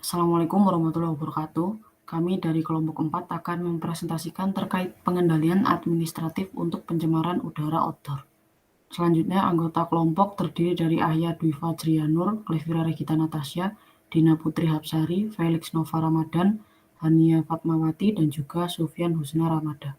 Assalamualaikum warahmatullahi wabarakatuh. Kami dari kelompok 4 akan mempresentasikan terkait pengendalian administratif untuk pencemaran udara outdoor. Selanjutnya, anggota kelompok terdiri dari Ahya Dwi Fajrianur, Clevira Regita Natasha, Dina Putri Hapsari, Felix Nova Ramadan, Hania Fatmawati, dan juga Sufyan Husna Ramada.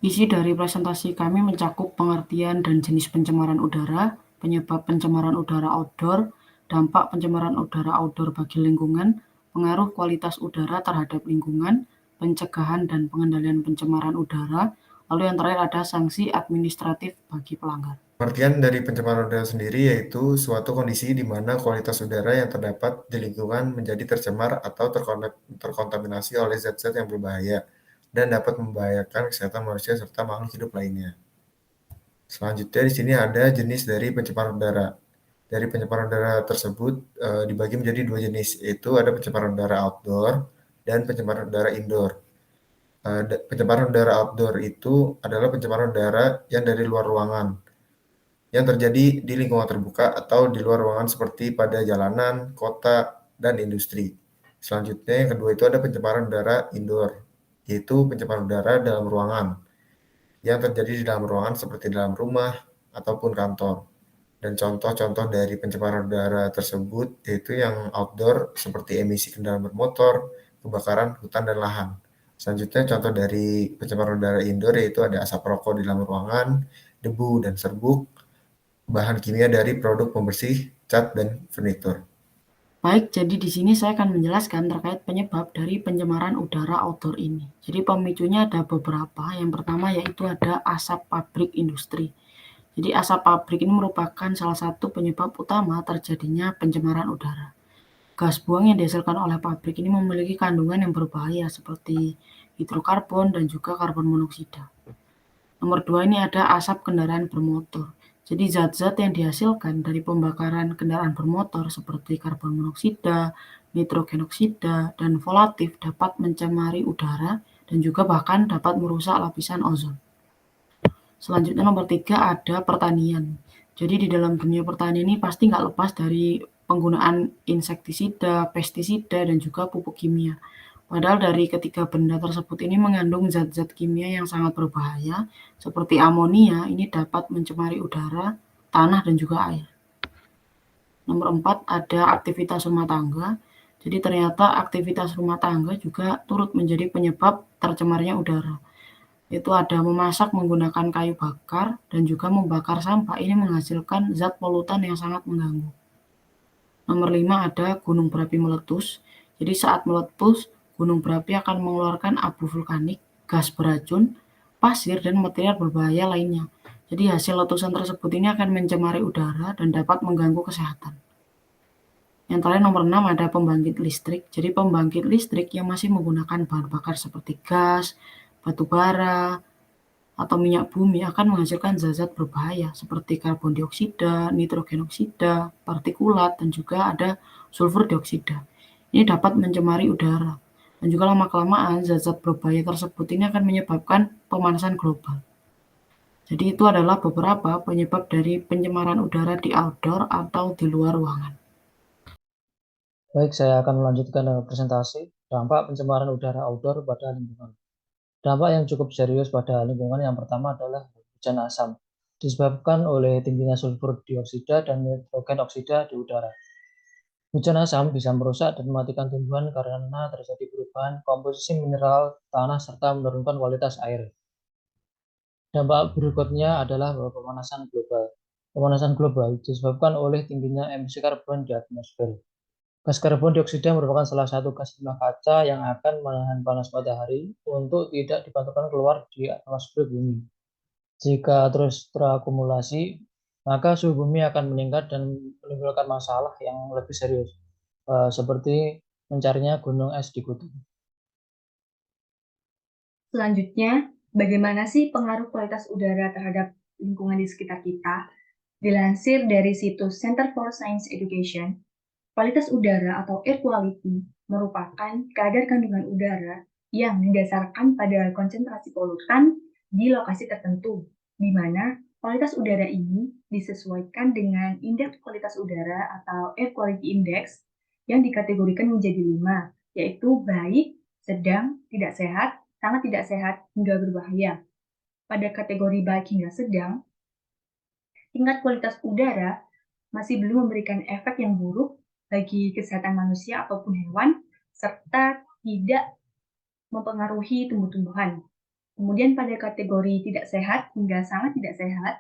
Isi dari presentasi kami mencakup pengertian dan jenis pencemaran udara, penyebab pencemaran udara outdoor, dampak pencemaran udara outdoor bagi lingkungan, pengaruh kualitas udara terhadap lingkungan, pencegahan dan pengendalian pencemaran udara, lalu yang terakhir ada sanksi administratif bagi pelanggar. Pengertian dari pencemaran udara sendiri yaitu suatu kondisi di mana kualitas udara yang terdapat di lingkungan menjadi tercemar atau terkontaminasi oleh zat-zat yang berbahaya dan dapat membahayakan kesehatan manusia serta makhluk hidup lainnya. Selanjutnya di sini ada jenis dari pencemaran udara. Dari pencemaran udara tersebut dibagi menjadi dua jenis, yaitu ada pencemaran udara outdoor dan pencemaran udara indoor. Pencemaran udara outdoor itu adalah pencemaran udara yang dari luar ruangan, yang terjadi di lingkungan terbuka atau di luar ruangan seperti pada jalanan, kota, dan industri. Selanjutnya yang kedua itu ada pencemaran udara indoor, yaitu pencemaran udara dalam ruangan, yang terjadi di dalam ruangan seperti dalam rumah ataupun kantor. Dan contoh-contoh dari pencemaran udara tersebut yaitu yang outdoor seperti emisi kendaraan bermotor, kebakaran hutan dan lahan. Selanjutnya contoh dari pencemaran udara indoor yaitu ada asap rokok di dalam ruangan, debu dan serbuk, bahan kimia dari produk pembersih, cat, dan furnitur. Baik, jadi di sini saya akan menjelaskan terkait penyebab dari pencemaran udara outdoor ini. Jadi pemicunya ada beberapa. Yang pertama yaitu ada asap pabrik industri. Jadi asap pabrik ini merupakan salah satu penyebab utama terjadinya pencemaran udara. Gas buang yang dihasilkan oleh pabrik ini memiliki kandungan yang berbahaya seperti hidrokarbon dan juga karbon monoksida. Nomor 2 ini ada asap kendaraan bermotor. Jadi zat-zat yang dihasilkan dari pembakaran kendaraan bermotor seperti karbon monoksida, nitrogen oksida, dan volatif dapat mencemari udara dan juga bahkan dapat merusak lapisan ozon. Selanjutnya nomor 3 ada pertanian. Jadi di dalam dunia pertanian ini pasti nggak lepas dari penggunaan insektisida, pestisida, dan juga pupuk kimia. Padahal dari ketiga benda tersebut ini mengandung zat-zat kimia yang sangat berbahaya, seperti amonia ini dapat mencemari udara, tanah, dan juga air. Nomor 4 ada aktivitas rumah tangga. Jadi ternyata aktivitas rumah tangga juga turut menjadi penyebab tercemarnya udara. Itu ada memasak menggunakan kayu bakar dan juga membakar sampah. Ini menghasilkan zat polutan yang sangat mengganggu. Nomor 5 ada gunung berapi meletus. Jadi saat meletus, gunung berapi akan mengeluarkan abu vulkanik, gas beracun, pasir, dan material berbahaya lainnya. Jadi hasil letusan tersebut ini akan mencemari udara dan dapat mengganggu kesehatan. Yang terakhir nomor 6 ada pembangkit listrik. Jadi pembangkit listrik yang masih menggunakan bahan bakar seperti gas, batu bara, atau minyak bumi akan menghasilkan zat-zat berbahaya seperti karbon dioksida, nitrogen oksida, partikulat, dan juga ada sulfur dioksida. Ini dapat mencemari udara. Dan juga lama-kelamaan zat-zat berbahaya tersebut ini akan menyebabkan pemanasan global. Jadi itu adalah beberapa penyebab dari pencemaran udara di outdoor atau di luar ruangan. Baik, saya akan melanjutkan presentasi dampak pencemaran udara outdoor pada lingkungan. Dampak yang cukup serius pada lingkungan yang pertama adalah hujan asam, disebabkan oleh tingginya sulfur dioksida dan nitrogen oksida di udara. Hujan asam bisa merusak dan mematikan tumbuhan karena terjadi perubahan komposisi mineral tanah serta menurunkan kualitas air. Dampak berikutnya adalah pemanasan global. Pemanasan global disebabkan oleh tingginya emisi karbon di atmosfer. Gas karbon dioksida merupakan salah satu gas rumah kaca yang akan menahan panas matahari untuk tidak dipantulkan keluar di atmosfer bumi. Jika terus terakumulasi, maka suhu bumi akan meningkat dan menimbulkan masalah yang lebih serius, seperti mencarinya gunung es di kutub. Selanjutnya, bagaimana sih pengaruh kualitas udara terhadap lingkungan di sekitar kita? Dilansir dari situs Center for Science Education, kualitas udara atau air quality merupakan kadar kandungan udara yang didasarkan pada konsentrasi polutan di lokasi tertentu, di mana kualitas udara ini disesuaikan dengan indeks kualitas udara atau air quality index yang dikategorikan menjadi 5, yaitu baik, sedang, tidak sehat, sangat tidak sehat, hingga berbahaya. Pada kategori baik hingga sedang, tingkat kualitas udara masih belum memberikan efek yang buruk bagi kesehatan manusia ataupun hewan, serta tidak mempengaruhi tumbuh-tumbuhan. Kemudian pada kategori tidak sehat hingga sangat tidak sehat,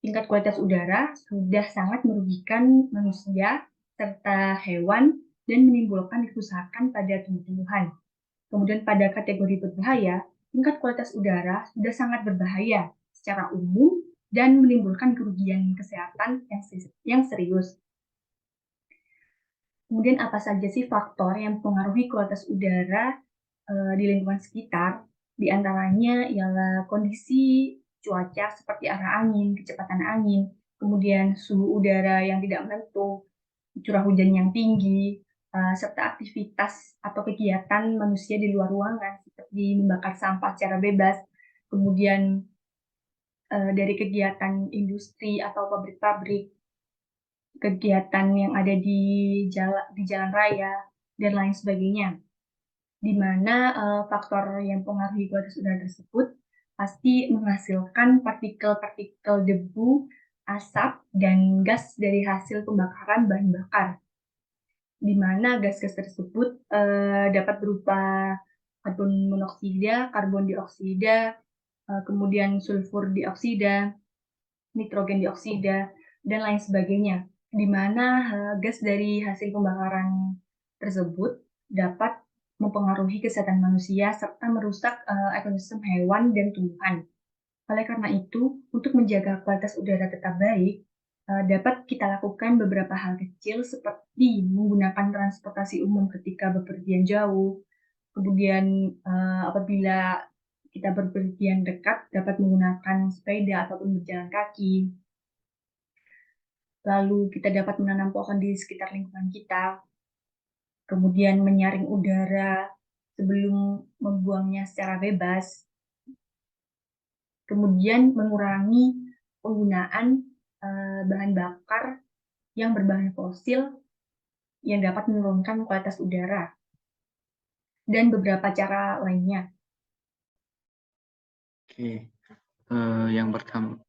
tingkat kualitas udara sudah sangat merugikan manusia serta hewan dan menimbulkan kerusakan pada tumbuh-tumbuhan. Kemudian pada kategori berbahaya, tingkat kualitas udara sudah sangat berbahaya secara umum dan menimbulkan kerugian kesehatan yang serius. Kemudian apa saja sih faktor yang mempengaruhi kualitas udara di lingkungan sekitar? Di antaranya ialah kondisi cuaca seperti arah angin, kecepatan angin, kemudian suhu udara yang tidak menentu, curah hujan yang tinggi, serta aktivitas atau kegiatan manusia di luar ruangan seperti membakar sampah secara bebas, kemudian dari kegiatan industri atau pabrik-pabrik, kegiatan yang ada di jalan raya, dan lain sebagainya. Di mana faktor yang mempengaruhi kualitas udara tersebut pasti menghasilkan partikel-partikel debu, asap, dan gas dari hasil pembakaran bahan bakar. Di mana gas-gas tersebut dapat berupa karbon monoksida, karbon dioksida, kemudian sulfur dioksida, nitrogen dioksida, dan lain sebagainya. Di mana gas dari hasil pembakaran tersebut dapat mempengaruhi kesehatan manusia serta merusak ekosistem hewan dan tumbuhan. Oleh karena itu, untuk menjaga kualitas udara tetap baik, dapat kita lakukan beberapa hal kecil seperti menggunakan transportasi umum ketika bepergian jauh, kemudian apabila kita bepergian dekat dapat menggunakan sepeda ataupun berjalan kaki. Lalu kita dapat menanam pohon di sekitar lingkungan kita, kemudian menyaring udara sebelum membuangnya secara bebas, kemudian mengurangi penggunaan bahan bakar yang berbahan fosil yang dapat menurunkan kualitas udara, dan beberapa cara lainnya. Oke, yang pertama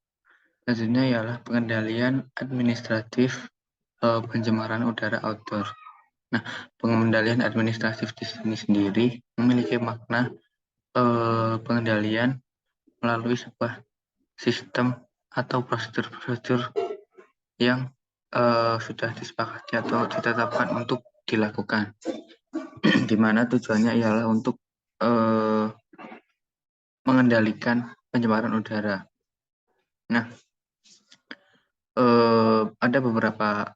selanjutnya ialah pengendalian administratif pencemaran udara outdoor. Nah, pengendalian administratif di sini sendiri memiliki makna pengendalian melalui sebuah sistem atau prosedur-prosedur yang sudah disepakati atau ditetapkan untuk dilakukan, di mana tujuannya ialah untuk mengendalikan pencemaran udara. Nah, ada beberapa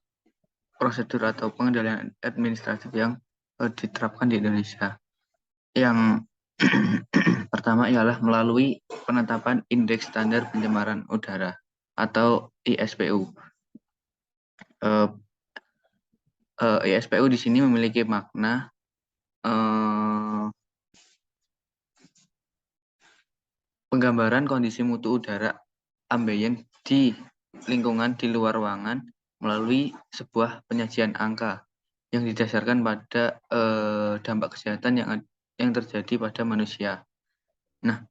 prosedur atau pengendalian administratif yang diterapkan di Indonesia. Yang pertama ialah melalui penetapan Indeks Standar Pencemaran Udara atau ISPU. ISPU di sini memiliki makna penggambaran kondisi mutu udara ambien di lingkungan di luar ruangan melalui sebuah penyajian angka yang didasarkan pada dampak kesehatan yang terjadi pada manusia. Nah,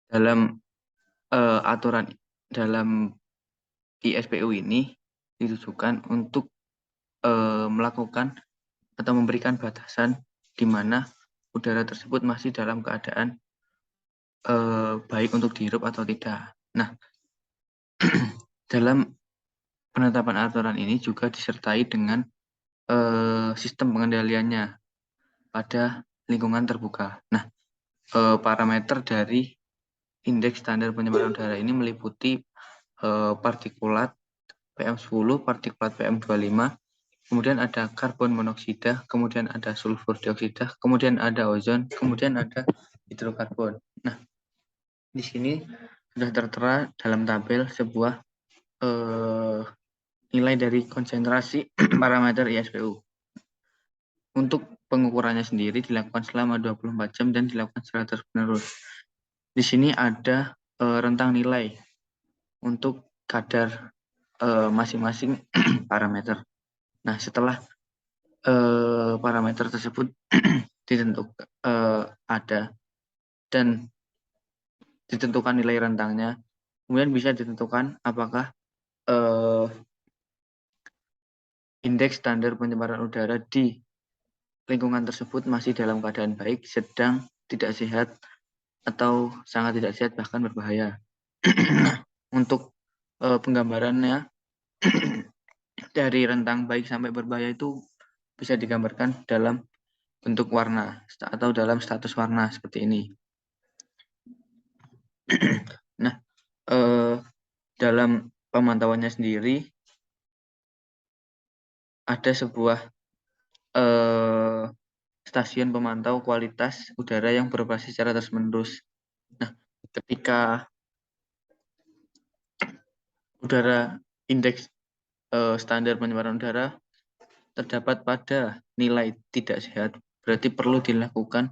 dalam aturan dalam ISPU ini ditujukan untuk melakukan atau memberikan batasan di mana udara tersebut masih dalam keadaan baik untuk dihirup atau tidak. Nah, dalam penetapan aturan ini juga disertai dengan sistem pengendaliannya pada lingkungan terbuka. Nah, parameter dari Indeks Standar Pencemaran Udara ini meliputi partikulat PM10, partikulat PM25, kemudian ada karbon monoksida, kemudian ada sulfur dioksida, kemudian ada ozon, kemudian ada hidrokarbon. Nah, di sini sudah tertera dalam tabel sebuah nilai dari konsentrasi parameter ISPU. Untuk pengukurannya sendiri dilakukan selama 24 jam dan dilakukan secara terus-menerus. Di sini ada rentang nilai untuk kadar masing-masing parameter. Nah, setelah parameter tersebut ditentukan ada dan ditentukan nilai rentangnya, kemudian bisa ditentukan apakah indeks standar pencemaran udara di lingkungan tersebut masih dalam keadaan baik, sedang, tidak sehat, atau sangat tidak sehat, bahkan berbahaya. Untuk penggambarannya dari rentang baik sampai berbahaya itu bisa digambarkan dalam bentuk warna atau dalam status warna seperti ini. Nah, dalam pemantauannya sendiri ada sebuah stasiun pemantau kualitas udara yang beroperasi secara terus-menerus. Nah, ketika udara indeks standar pencemaran udara terdapat pada nilai tidak sehat, berarti perlu dilakukan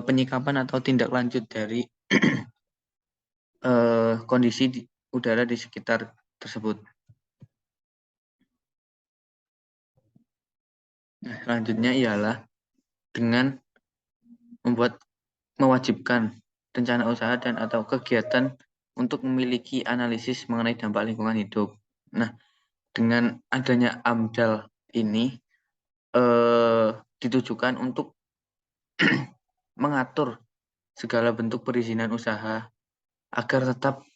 penyikapan atau tindak lanjut dari kondisi udara di sekitar tersebut. Nah, selanjutnya ialah dengan mewajibkan rencana usaha dan atau kegiatan untuk memiliki analisis mengenai dampak lingkungan hidup. Nah, dengan adanya AMDAL ini ditujukan untuk mengatur segala bentuk perizinan usaha agar tetap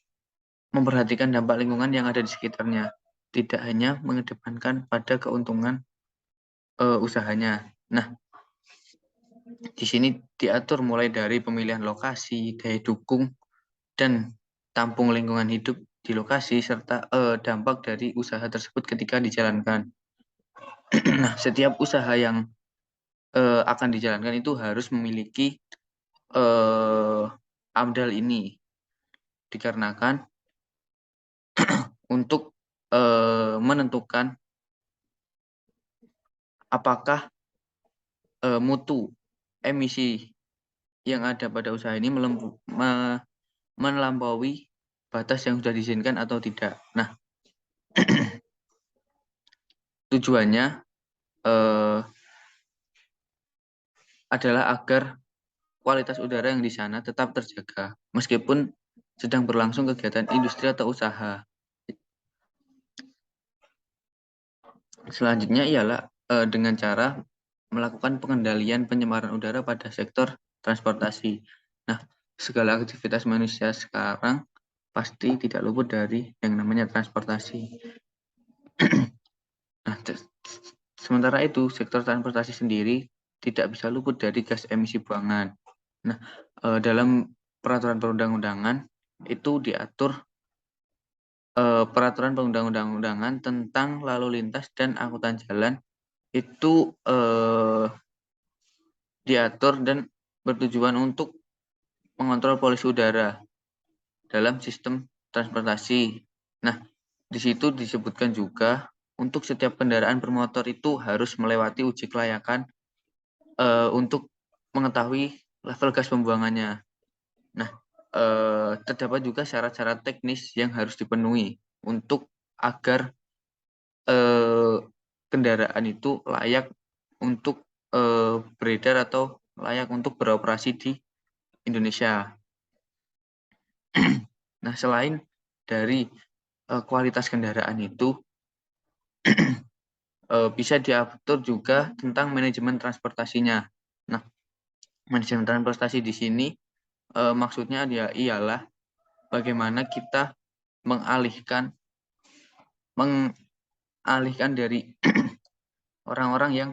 memperhatikan dampak lingkungan yang ada di sekitarnya, tidak hanya mengedepankan pada keuntungan usahanya. Nah, di sini diatur mulai dari pemilihan lokasi, daya dukung, dan tampung lingkungan hidup di lokasi, serta dampak dari usaha tersebut ketika dijalankan. Nah, setiap usaha yang akan dijalankan itu harus memiliki AMDAL ini, dikarenakan untuk menentukan apakah mutu emisi yang ada pada usaha ini melampaui batas yang sudah diizinkan atau tidak. Nah, tujuannya adalah agar kualitas udara yang di sana tetap terjaga, meskipun sedang berlangsung kegiatan industri atau usaha. Selanjutnya ialah dengan cara melakukan pengendalian pencemaran udara pada sektor transportasi. Nah, segala aktivitas manusia sekarang pasti tidak luput dari yang namanya transportasi. Nah, sementara itu sektor transportasi sendiri tidak bisa luput dari gas emisi buangan. Nah, dalam peraturan perundang-undangan itu diatur peraturan perundang-undangan tentang lalu lintas dan angkutan jalan itu diatur dan bertujuan untuk mengontrol polusi udara dalam sistem transportasi. Nah, di situ disebutkan juga untuk setiap kendaraan bermotor itu harus melewati uji kelayakan untuk mengetahui level gas pembuangannya. Nah, terdapat juga syarat-syarat teknis yang harus dipenuhi untuk agar kendaraan itu layak untuk beredar atau layak untuk beroperasi di Indonesia. Nah, selain dari kualitas kendaraan itu bisa diatur juga tentang manajemen transportasinya. Nah, manajemen transportasi di sini maksudnya ialah bagaimana kita mengalihkan dari orang-orang yang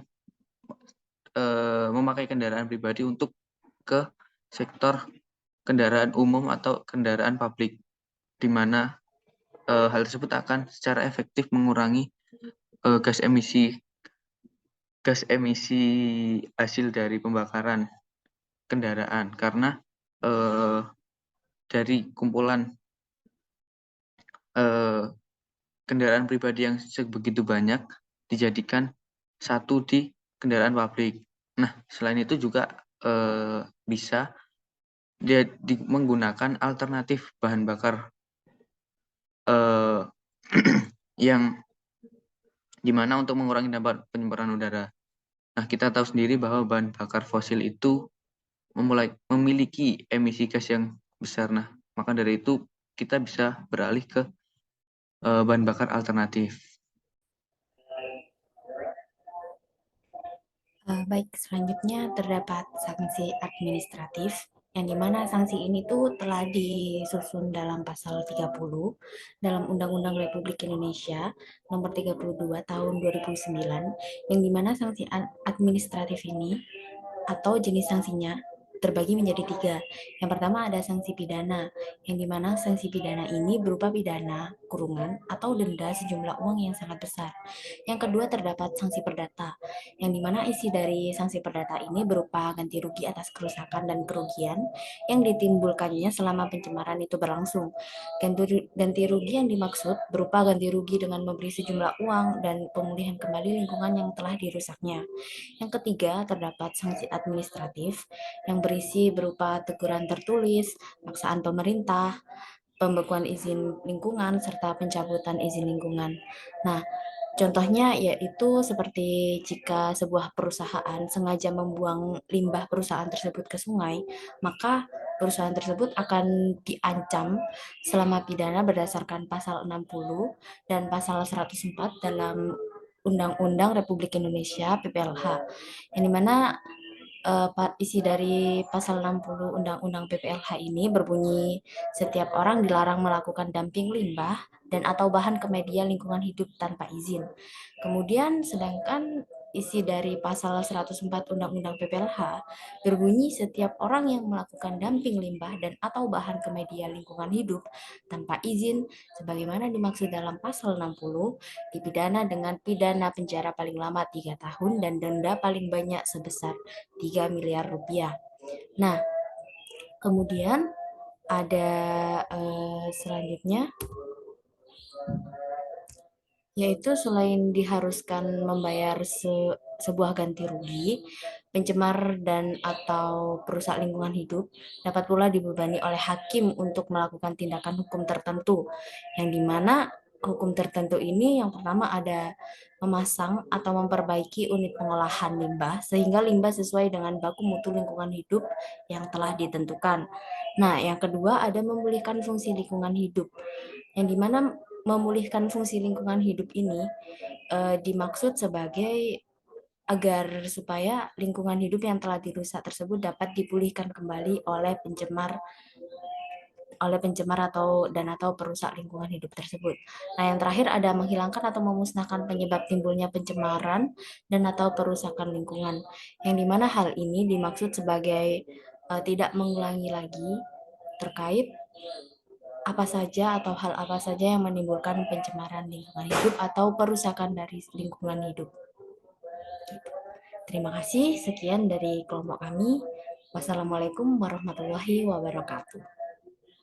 memakai kendaraan pribadi untuk ke sektor kendaraan umum atau kendaraan publik, di mana hal tersebut akan secara efektif mengurangi gas emisi hasil dari pembakaran kendaraan, karena dari kumpulan kendaraan pribadi yang sebegitu banyak dijadikan satu di kendaraan publik. Nah, selain itu juga bisa dia menggunakan alternatif bahan bakar eh, yang dimana untuk mengurangi dampak pencemaran udara. Nah, kita tahu sendiri bahwa bahan bakar fosil itu memiliki emisi gas yang besar. Nah, maka dari itu kita bisa beralih ke bahan bakar alternatif. Baik, selanjutnya terdapat sanksi administratif yang dimana sanksi ini tuh telah disusun dalam pasal 30 dalam Undang-Undang Republik Indonesia nomor 32 tahun 2009 yang dimana sanksi administratif ini atau jenis sanksinya terbagi menjadi 3. Yang pertama ada sanksi pidana, yang dimana sanksi pidana ini berupa pidana, kurungan, atau denda sejumlah uang yang sangat besar. Yang kedua terdapat sanksi perdata, yang dimana isi dari sanksi perdata ini berupa ganti rugi atas kerusakan dan kerugian yang ditimbulkannya selama pencemaran itu berlangsung. Ganti rugi yang dimaksud berupa ganti rugi dengan memberi sejumlah uang dan pemulihan kembali lingkungan yang telah dirusaknya. Yang ketiga, terdapat sanksi administratif yang berisi berupa teguran tertulis, paksaan pemerintah, pembekuan izin lingkungan, serta pencabutan izin lingkungan. Nah, contohnya yaitu seperti jika sebuah perusahaan sengaja membuang limbah perusahaan tersebut ke sungai, maka perusahaan tersebut akan diancam selama pidana berdasarkan pasal 60 dan pasal 104 dalam Undang-Undang Republik Indonesia PPLH, yang dimana isi dari pasal 60 Undang-Undang PPLH ini berbunyi setiap orang dilarang melakukan dumping limbah dan atau bahan ke media lingkungan hidup tanpa izin. Kemudian sedangkan isi dari pasal 104 Undang-Undang PPLH berbunyi setiap orang yang melakukan dumping limbah dan atau bahan ke media lingkungan hidup tanpa izin sebagaimana dimaksud dalam pasal 60 dipidana dengan pidana penjara paling lama 3 tahun dan denda paling banyak sebesar 3 miliar rupiah. Nah, kemudian ada selanjutnya yaitu selain diharuskan membayar sebuah ganti rugi, pencemar dan atau perusak lingkungan hidup dapat pula dibebani oleh hakim untuk melakukan tindakan hukum tertentu, yang dimana hukum tertentu ini yang pertama ada memasang atau memperbaiki unit pengolahan limbah sehingga limbah sesuai dengan baku mutu lingkungan hidup yang telah ditentukan. Nah, yang kedua ada memulihkan fungsi lingkungan hidup, yang dimana memulihkan fungsi lingkungan hidup ini dimaksud sebagai agar supaya lingkungan hidup yang telah dirusak tersebut dapat dipulihkan kembali oleh pencemar atau perusak lingkungan hidup tersebut. Nah, yang terakhir ada menghilangkan atau memusnahkan penyebab timbulnya pencemaran dan atau perusakan lingkungan, yang dimana hal ini dimaksud sebagai tidak mengulangi lagi terkait apa saja atau hal apa saja yang menimbulkan pencemaran lingkungan hidup atau perusakan dari lingkungan hidup. Terima kasih, sekian dari kelompok kami. Wassalamualaikum warahmatullahi wabarakatuh.